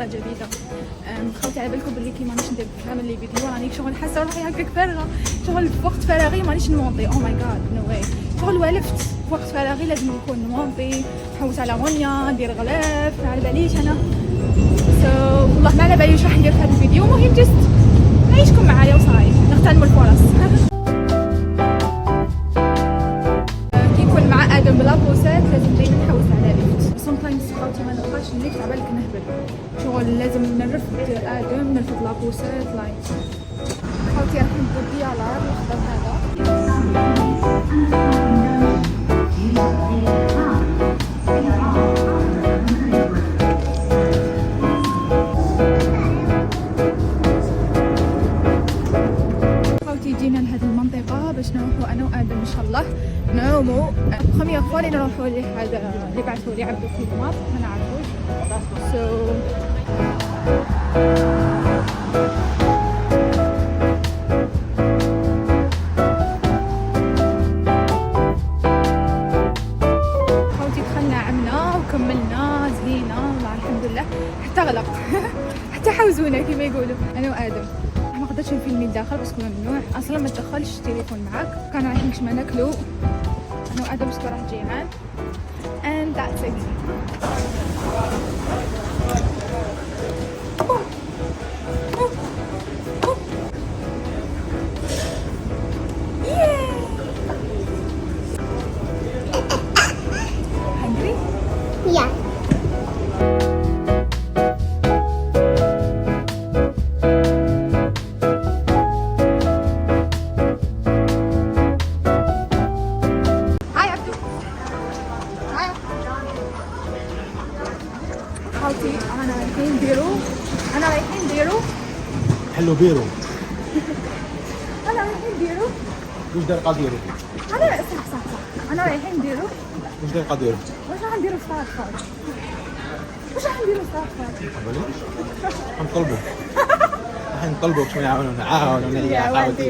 جديده. خوتي على بالكم بلي كي مانيش ندير كامل لي فيديو راني شغل حاسه روحي هكاك فارغه، شغل في وقت فراغي مانيش نمونطي. او ماي جاد نو واي، شغل والفت في وقت فراغي لازم نكون نمونطي، نحوس على غنيه، ندير غلاف، ما على باليش انا. والله ما على بالي واش راح ندير في هذا الفيديو. المهم جست نعيشكم معايا وصاي نغتنموا الفرص. كي نكون مع ادم بلا بوسات لازم دايما نحوس على ليفت. سمتايمز خوتي ما نلقاش الليفت على بالك نهبل، شغل لازم نرفد ادم، نرفد لا بوسات لايك. خوتي راح نبدو الديالار نخدم هذا. جينا لهذه المنطقة باش نروحوا أنا وآدم إن شاء الله نعوموا. بخومييغ فوا اللي نروحوا لهذا اللي بعثوا لي عبدو في دمار ما نعرفوش. خوتي دخلنا عمنا وكملنا زهينا والله الحمد لله، حتى غلق حتى حوزونا كما يقولوا. أنا وآدم ما قدرتش نفيلمي الداخل باسكو ممنوع اصلا، ما تدخلش التليفون معاك. كان رايحين كشما ناكلو انا وادم باسكو راه جيعان and that's it. hungry? Yeah. حلو بيرو. انا رايحين نديرو واش داير قاديرو؟ انا صح انا رايحين نديرو واش داير قاديرو؟ واش راح نديرو في طاط؟ واش راح نديرو في طاط؟ نطلبوا راح نطلبوا باش يعاونونا. عاونونا يا خوتي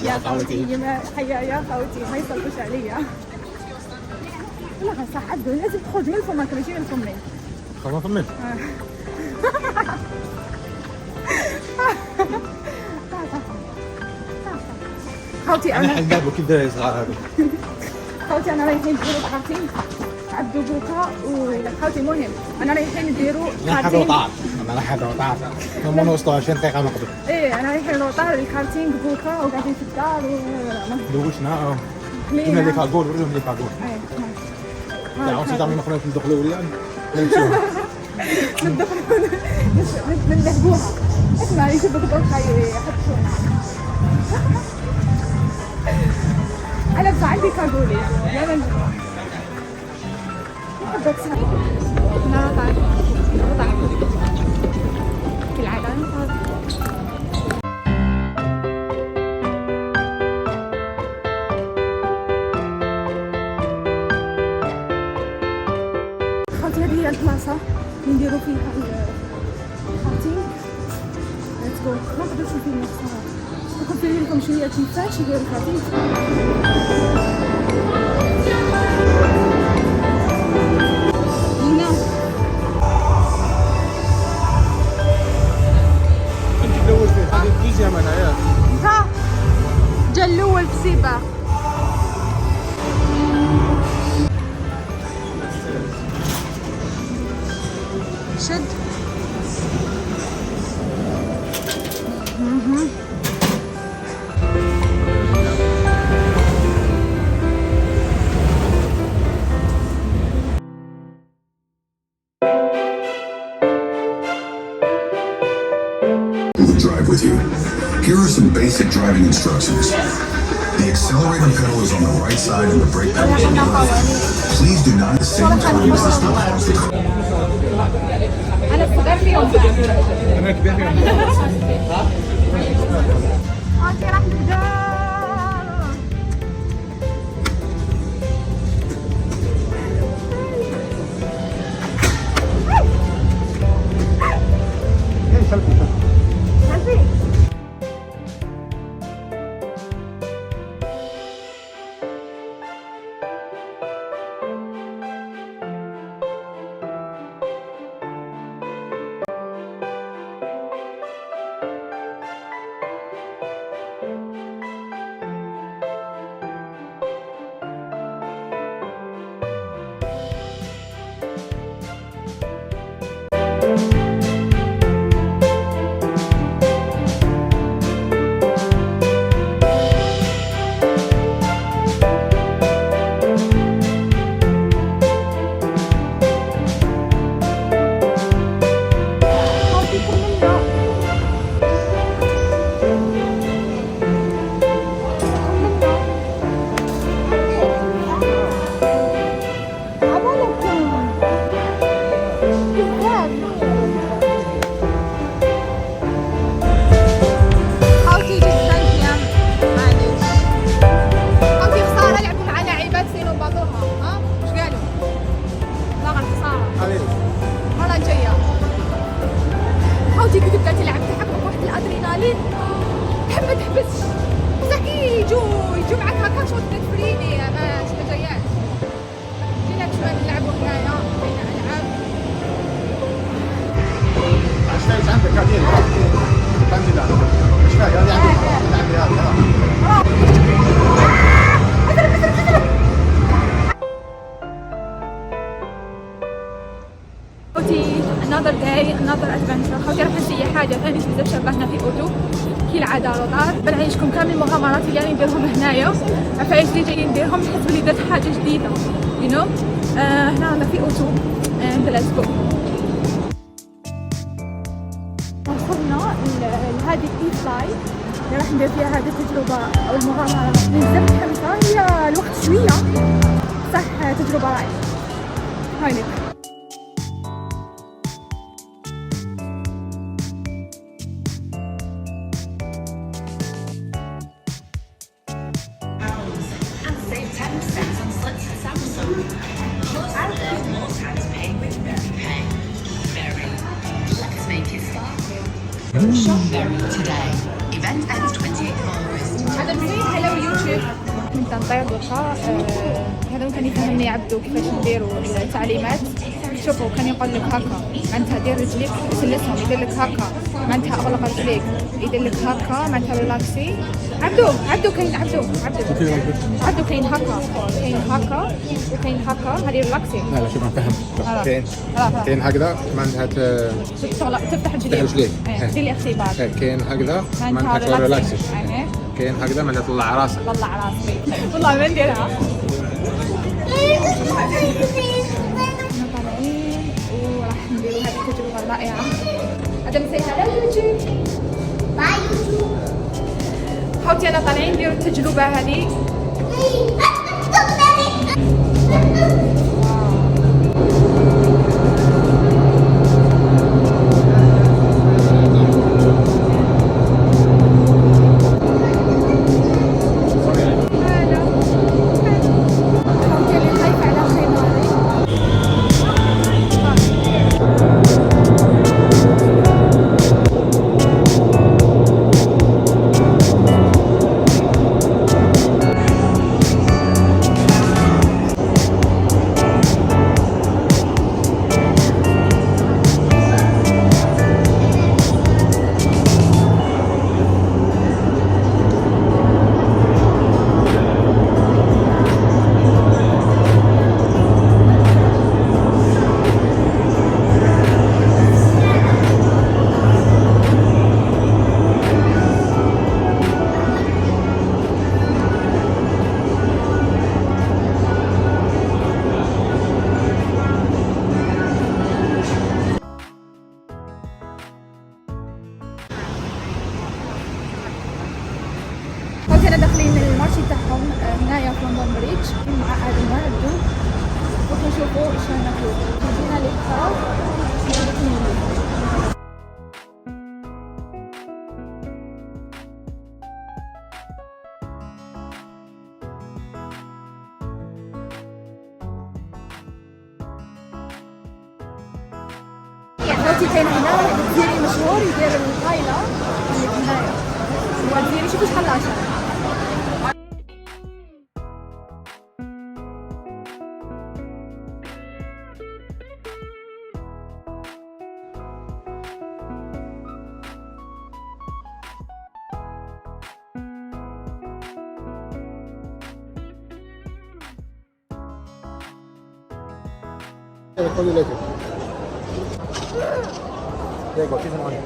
يا خوتي حيا يا خوتي ما يصلوش عليا. والله صح عدو لازم تخرج من فمك ماشي من فمي. خلاص فمك. خوتي انا حلاب وكيف داير صغار هذا. خوتي انا رايحين نديرو كارتين عبدو بوكا وخوتي. المهم انا رايحين نديرو كارتين. انا رايح روطار ما نوصلوا 20 دقيقه نقدر. ايه انا رايحين روطار الكارتين بوكا وقاعدين في الدار دوشنا كنا اللي كاغول وريهم اللي كاغول. ايه عاوتاني تعمل مخرج ندخلوا ولا نمشيو نلهبوها. اسمع يجيبك دوكا يحطونا. أنا بس عندي كاغولي يلا نحبك سهل. نرضع كالعادة نرضع. خوتي هذه هي البلاصة اللي نديرو فيها الكارتين. ليتس جو. ما نقدرش نفيلمو الصراحة، نفيلم لكم شوية كيفاش يديرو الكارتين. ها جا الاول في السباق. شد drive with you. Here are some basic driving instructions. The accelerator pedal is on the right side and the brake pedal is on the left. Please do not at the same time use this to pause the car. أنا صغير فيهم. انا كبير فيهم. أوكي راح نبدا. محمد حبس زكي يجوا معك هكا شو تفريني ما جايات جينا شويه نلعبوا هنايا بين العاب ايش عندك قاعدين عندي لا ايش فاهم يعني عندي هذا another day another adventure. خوتي راح نسيي حاجه ثاني بزاف شبهنا في اوتو كالعاده روطار بنعيشكم كامل المغامرات اللي يعني نديرهم هنايا عفايس اللي جايين نديرهم نحس بلي درت حاجه جديده you know. هنا رانا في اوتو and let's go. وصلنا لهذه الاي فلاي اللي راح ندير فيها هذه التجربه او المغامره. بزاف متحمسه هي الوقت شويه صح تجربه رائعه. هاي لك Shop Berry today. Event ends 28th of August. هذا بزين هلو يوتيوب. كنت نطير دوكا هذا كان يفهمني عبدو كيفاش نديروا التعليمات. شوفوا كان يقول لك هكا معناتها دير رجليك سلسهم يدير لك هكا معناتها اغلق رجليك يدير لك هكا معناتها ريلاكسي. عبدو كاين عبدو كاين هكا وكاين هكا هذه ريلاكسي. لا شوف انا فهمت. كاين هكذا معناتها تفتح رجليك دير لي اختبار. كاين هكذا معناتها ريلاكسي. كاين هكذا معناتها طلع راسك. والله ما نديرها. وراح نديروا هذه التجربة الرائعة. هذا مسيت على اليوتيوب. باي يوتيوب. خوتي أنا طالعين نديروا التجربة هذه. كنا داخلين المارشي تاعهم هنايا في لندن بريدج مع ادم وعبدو ونشوفوا شنو ناكلو. جينا للطرف خوتي كاين هنا واحد الجزيري مشهور يدير الغايله اللي هنايا. هو الجزيري شوفوا شحال عشان خذي لك Diego, ci sono anche.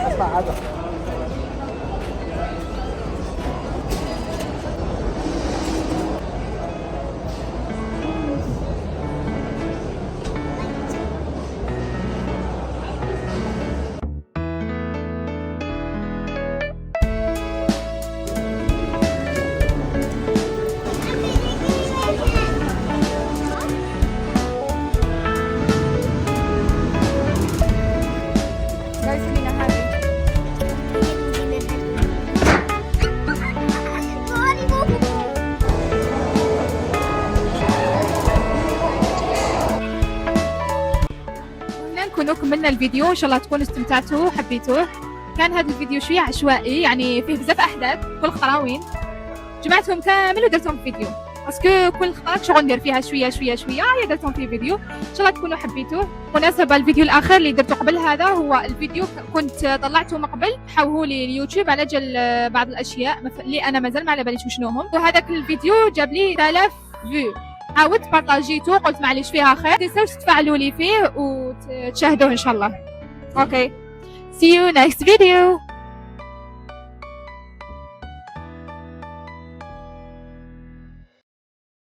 Aspetta. نكونوا كملنا الفيديو. ان شاء الله تكونوا استمتعتوا وحبيتوه. كان هذا الفيديو شويه عشوائي، يعني فيه بزاف احداث، كل خطراوين جمعتهم كامل ودرتهم في فيديو، باسكو كل خطرات شغل ندير فيها شويه شويه شويه، هي درتهم في فيديو. ان شاء الله تكونوا حبيتوه. بالمناسبه الفيديو الاخير اللي درته قبل هذا هو الفيديو كنت طلعته من قبل، حوهوا لي اليوتيوب على جال بعض الاشياء اللي انا مازال ما على باليش وشنوهم، وهذاك الفيديو جاب لي 3000 فيو. عاودت بارطاجيته، قلت معليش فيها خير، تنساوش تفعلوا لي فيه وتشاهدوه ان شاء الله. اوكي، see you next video.